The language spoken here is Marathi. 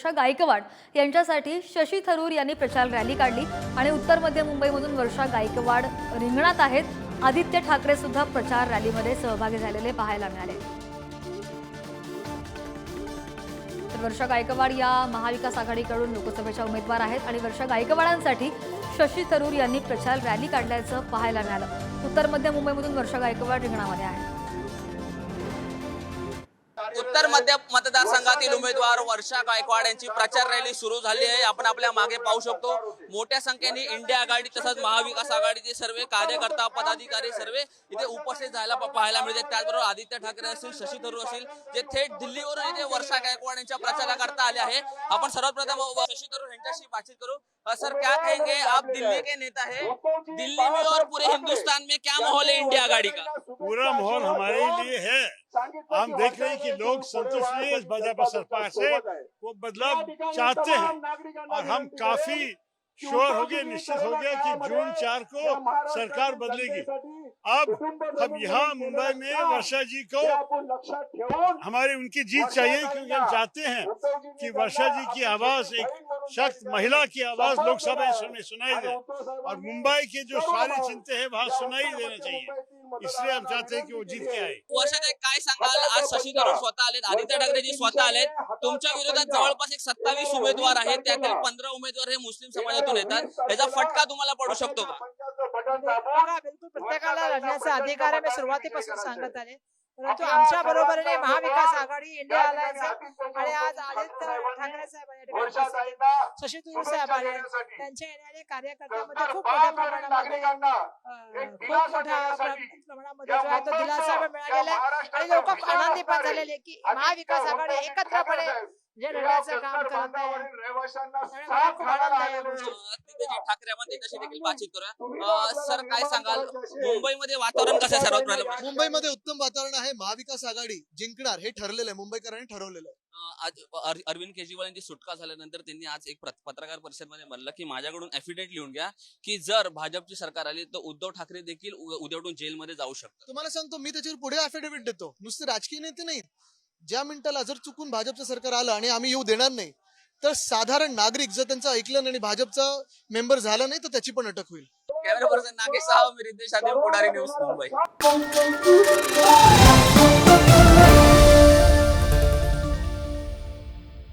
वर्षा गायकवाड यांच्यासाठी शशी थरूर यांनी प्रचार रॅली काढली आणि उत्तर मध्य मुंबईमधून वर्षा गायकवाड रिंगणात आहेत। आदित्य ठाकरे सुद्धा प्रचार रॅलीमध्ये सहभागी झालेले पाहायला मिळाले। तर वर्षा गायकवाड या महाविकास आघाडीकडून लोकसभेच्या उमेदवार आहेत आणि वर्षा गायकवाडांसाठी शशी थरूर यांनी प्रचार रॅली काढल्याचं पाहायला मिळालं। उत्तर मध्य मुंबईमधून वर्षा गायकवाड रिंगणामध्ये आहेत। उत्तर मध्य मतदारसंघातील उमेदवार वर्षा गायकवाड यांची प्रचार रॅली सुरू झाली आहे। आपण आपल्या मागे पाहू शकतो मोठ्या संख्येने इंडिया आघाडी तसंच महाविकास आघाडीचे सर्व कार्यकर्ता पदाधिकारी सर्व इथे उपस्थित झाला पाहायला मिळते। त्याचबरोबर आदित्य ठाकरे असतील, शशी थरूर असतील, जे थेट दिल्लीवरून इथे वर्षा गायकवाड यांच्या प्रचाराकरता आले आहे। आपण सर्वप्रथम शशी थरूर यांच्याशी बातचीत करू। सर, क्या कहेंगे, आप दिल्ली के नेता है, दिल्ली में और पूरे हिंदुस्तान में क्या माहौल है इंडिया आघाड़ी का? पूरा माहौल हमारे लिए है। हम देख रहे हैं कि लोग संतुष्ट नहीं है इस भाजपा सरकार से, वो बदलाव चाहते हैं और हम काफी श्योर हो गए, निश्चित हो गया कि जून 4 को सरकार बदलेगी। अब हम यहाँ मुंबई में वर्षा जी को हमारी उनकी जीत चाहिए, क्योंकि हम चाहते हैं कि वर्षा जी की आवाज, एक शख्स महिला की आवाज लोकसभा में सुनाई दे और मुंबई के जो सारी चिंते हैं वहाँ सुनाई देना चाहिए। इसलिए हम चाहते हैं कि वो जीत के आए। वर्षा काय सांगाल, आज शशी थरूर स्वतः आलेत, आदित्य ठाकरे जी स्वतः आलेत, तुमच्या विरोधात जवळपास एक 27 उमेदवार आहेत, त्यातील 15 उमेदवार हे मुस्लिम समाजातून येतात। याचा फटका तुम्हाला पडू शकतो का? बिलकुल, प्रत्येकाला लढण्याचा अधिकार आहे, मी सुरुवातीपासून सांगत आले। परंतु आमच्या बरोबरीने महाविकास आघाडी, इंडिया अलायन्स आणि आज आदित्य ठाकरे साहेब, शशी थरूर साहेब आले, त्यांच्या येणारे कार्यकर्त्यांमध्ये खूप मोठ्या प्रमाणामध्ये जो आहे तो दिलासा मिळालेला आहे आणि लोक आनंदी पण झालेले की महाविकास आघाडी एकत्रपणे जे लढण्याचं काम करत आहे। मला खूप आनंद आहे। ठाकरे आपण त्यांच्याशी देखील बातचीत करूया। सर, काय सांगाल, मुंबईमध्ये वातावरण कसं आहे? सर्वात पहिलं मुंबईमध्ये उत्तम वातावरण आहे, महाविकास आघाडी जिंकणार हे ठरलेलं आहे, मुंबईकरांनी ठरवलेलं आहे। आज अरविंद केजरीवाल यांची सुटका झाल्यानंतर त्यांनी आज एक पत्रकार परिषदेमध्ये म्हणलं की माझ्याकडून ॲफिडेव्हिट लिहून घ्या की जर भाजपची सरकार आली तर उद्धव ठाकरे देखील उद्या उठून जेलमध्ये जाऊ शकतात। तुम्हाला सांगतो, मी त्याच्यावर पुढे ॲफिडेव्हिट देतो, नुसते राजकीय नेते नाही, ज्या मिनिटाला जर चुकून भाजपचं सरकार आलं आणि आम्ही येऊ देणार नाही तर साधारण नागरिक जर त्यांचं ऐकलं आणि भाजपचा मेंबर झाला नाही तर त्याची पण अटक होईल। कॅमेरा पर्सन नागेश साहब, मी रितेश आदिव, पुढारी न्यूज, मुंबई।